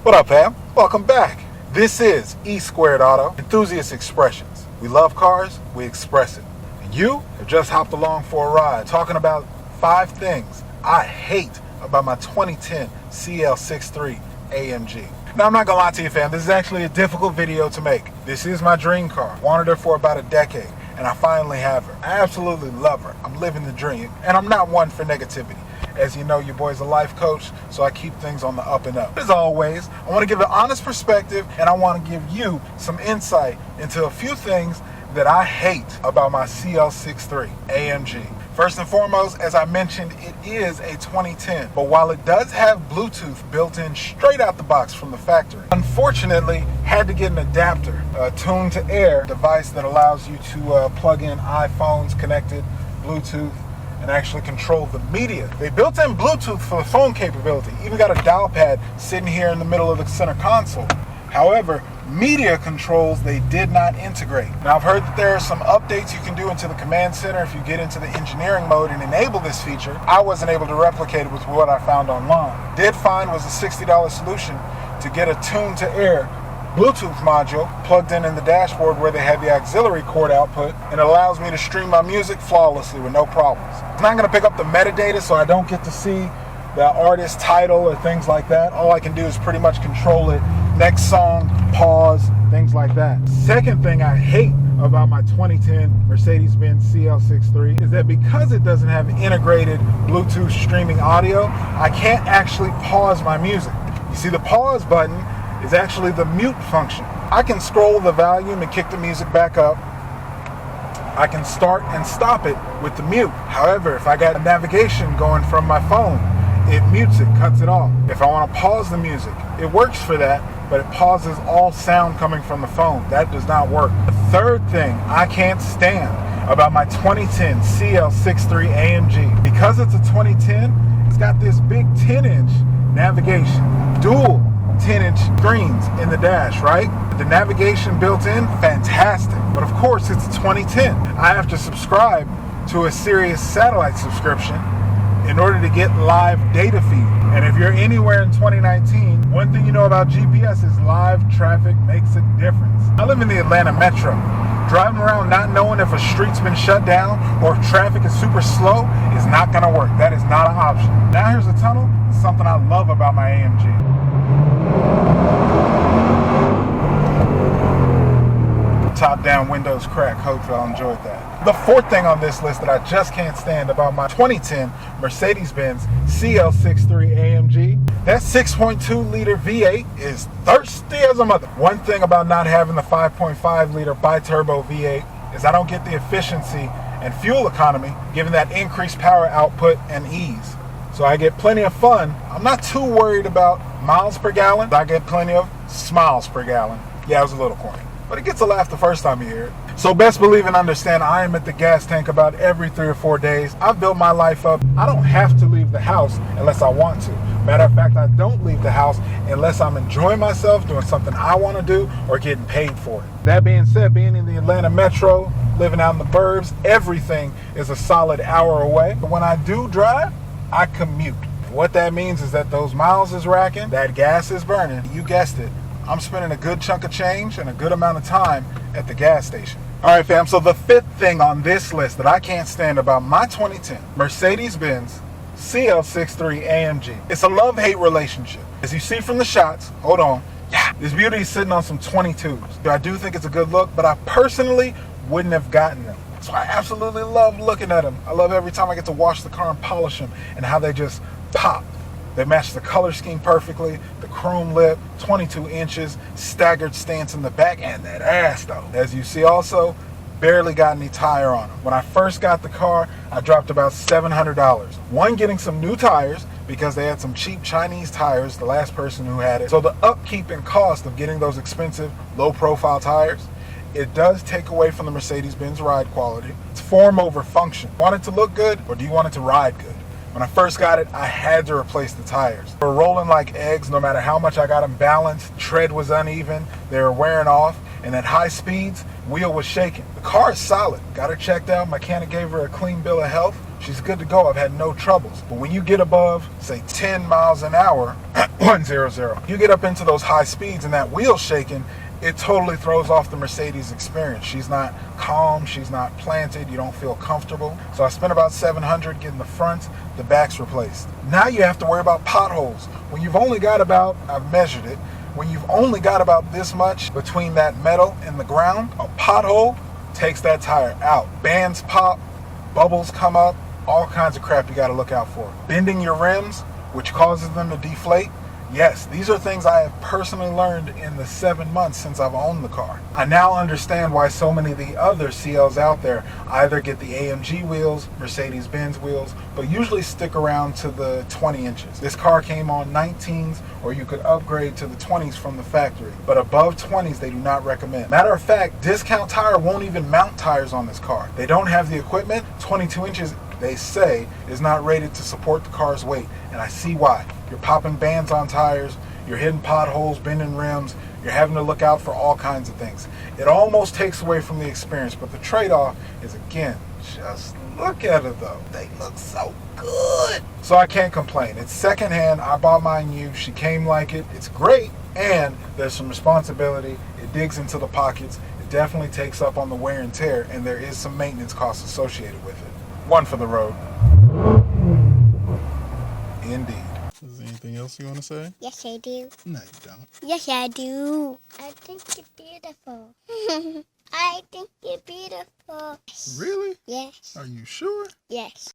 What up, fam? Welcome back. This is E Squared Auto Enthusiast Expressions. We love cars, we express it. And you have just hopped along for a ride talking about 5 things I hate about my 2010 CL63 AMG. Now, I'm not gonna lie to you, fam, this is actually a difficult video to make. This is my dream car. Wanted her for about a decade, and I finally have her. I absolutely love her. I'm living the dream, and I'm not one for negativity. As you know, your boy's a life coach, so I keep things on the up and up. As always, I want to give an honest perspective, and I want to give you some insight into a few things that I hate about my CL63 AMG. First and foremost, as I mentioned, it is a 2010, but while it does have Bluetooth built in straight out the box from the factory, unfortunately, had to get an adapter, a tune-to-air device that allows you to plug in iPhones connected, Bluetooth, and actually control the media. They built in Bluetooth for the phone capability, even got a dial pad sitting here in the middle of the center console. However, media controls they did not integrate. Now, I've heard that there are some updates you can do into the command center if you get into the engineering mode and enable this feature. I wasn't able to replicate it with what I found online. Did find was a $60 solution to get a tune-to-air Bluetooth module plugged in the dashboard where they have the auxiliary cord output, and it allows me to stream my music flawlessly with no problems. It's not going to pick up the metadata, so I don't get to see the artist title or things like that. All I can do is pretty much control it. Next song, pause, things like that. Second thing I hate about my 2010 Mercedes-Benz CL63 is that because it doesn't have integrated Bluetooth streaming audio, I can't actually pause my music. You see, the pause button is actually the mute function. I can scroll the volume and kick the music back up. I can start and stop it with the mute. However, if I got a navigation going from my phone, it mutes it, cuts it off. If I want to pause the music, it works for that, but it pauses all sound coming from the phone. That does not work. The third thing I can't stand about my 2010 CL63 AMG, because it's a 2010, it's got this big 10-inch navigation, dual 10-inch screens in the dash, right? The navigation built in, fantastic. But of course, it's 2010. I have to subscribe to a Sirius satellite subscription in order to get live data feed. And if you're anywhere in 2019, one thing you know about GPS is live traffic makes a difference. I live in the Atlanta metro. Driving around not knowing if a street's been shut down or if traffic is super slow is not gonna work. That is not an option. Now here's a tunnel. It's something I love about my AMG. Top down windows crack. Hope y'all enjoyed that. The fourth thing on this list that I just can't stand about my 2010 Mercedes-Benz CL63 AMG, that 6.2 liter V8 is thirsty as a mother. One thing about not having the 5.5 liter bi-turbo V8 is I don't get the efficiency and fuel economy given that increased power output and ease. So I get plenty of fun. I'm not too worried about miles per gallon. I get plenty of smiles per gallon. Yeah, it was a little corny, but it gets a laugh the first time you hear it. So best believe and understand, I am at the gas tank about every 3 or 4 days. I've built my life up. I don't have to leave the house unless I want to. Matter of fact, I don't leave the house unless I'm enjoying myself, doing something I want to do, or getting paid for it. That being said, being in the Atlanta metro, living out in the burbs, everything is a solid hour away. But when I do drive, I commute. What that means is that those miles is racking, that gas is burning. You guessed it. I'm spending a good chunk of change and a good amount of time at the gas station. All right, fam, so the fifth thing on this list that I can't stand about my 2010 Mercedes-Benz CL63 AMG, it's a love-hate relationship. As you see from the shots, hold on, yeah, this beauty is sitting on some 22s. I do think it's a good look, but I personally wouldn't have gotten them. So I absolutely love looking at them. I love every time I get to wash the car and polish them and how they just pop. They match the color scheme perfectly, the chrome lip, 22 inches, staggered stance in the back, and that ass though. As you see also, barely got any tire on them. When I first got the car, I dropped about $700. One, getting some new tires because they had some cheap Chinese tires, the last person who had it. So the upkeep and cost of getting those expensive, low profile tires, it does take away from the Mercedes-Benz ride quality. It's form over function. Want it to look good, or do you want it to ride good? When I first got it, I had to replace the tires. They were rolling like eggs no matter how much I got them balanced. Tread was uneven, they were wearing off, and at high speeds, wheel was shaking. The car is solid. Got her checked out, mechanic gave her a clean bill of health. she's good to go. I've had no troubles. But when you get above, say, 10 miles an hour, 100, you get up into those high speeds and that wheel shaking, it totally throws off the Mercedes experience. She's not calm, she's not planted, you don't feel comfortable. So I spent about $700 getting the front, the back's replaced. Now you have to worry about potholes. When you've only got about, I've measured it, when you've only got about this much between that metal and the ground, a pothole takes that tire out. Bands pop, bubbles come up, all kinds of crap you got to look out for. Bending your rims, which causes them to deflate. Yes, these are things I have personally learned in the 7 months since I've owned the car. I now understand why so many of the other CLs out there either get the AMG wheels, Mercedes-Benz wheels, but usually stick around to the 20 inches. This car came on 19s, or you could upgrade to the 20s from the factory, but above 20s they do not recommend. Matter of fact, Discount Tire won't even mount tires on this car. They don't have the equipment. 22 inches, they say, is not rated to support the car's weight, and I see why. You're popping bands on tires, you're hitting potholes, bending rims, you're having to look out for all kinds of things. It almost takes away from the experience, but the trade-off is, again, just look at it though. They look so good. So I can't complain. It's secondhand. I bought mine new. She came like it. It's great, and there's some responsibility. It digs into the pockets. It definitely takes up on the wear and tear, and there is some maintenance costs associated with it. One for the road. Indeed. Is there anything else you want to say? Yes, I do. No, you don't. Yes, I do. I think you're beautiful. I think you're beautiful. Really? Yes. Are you sure? Yes.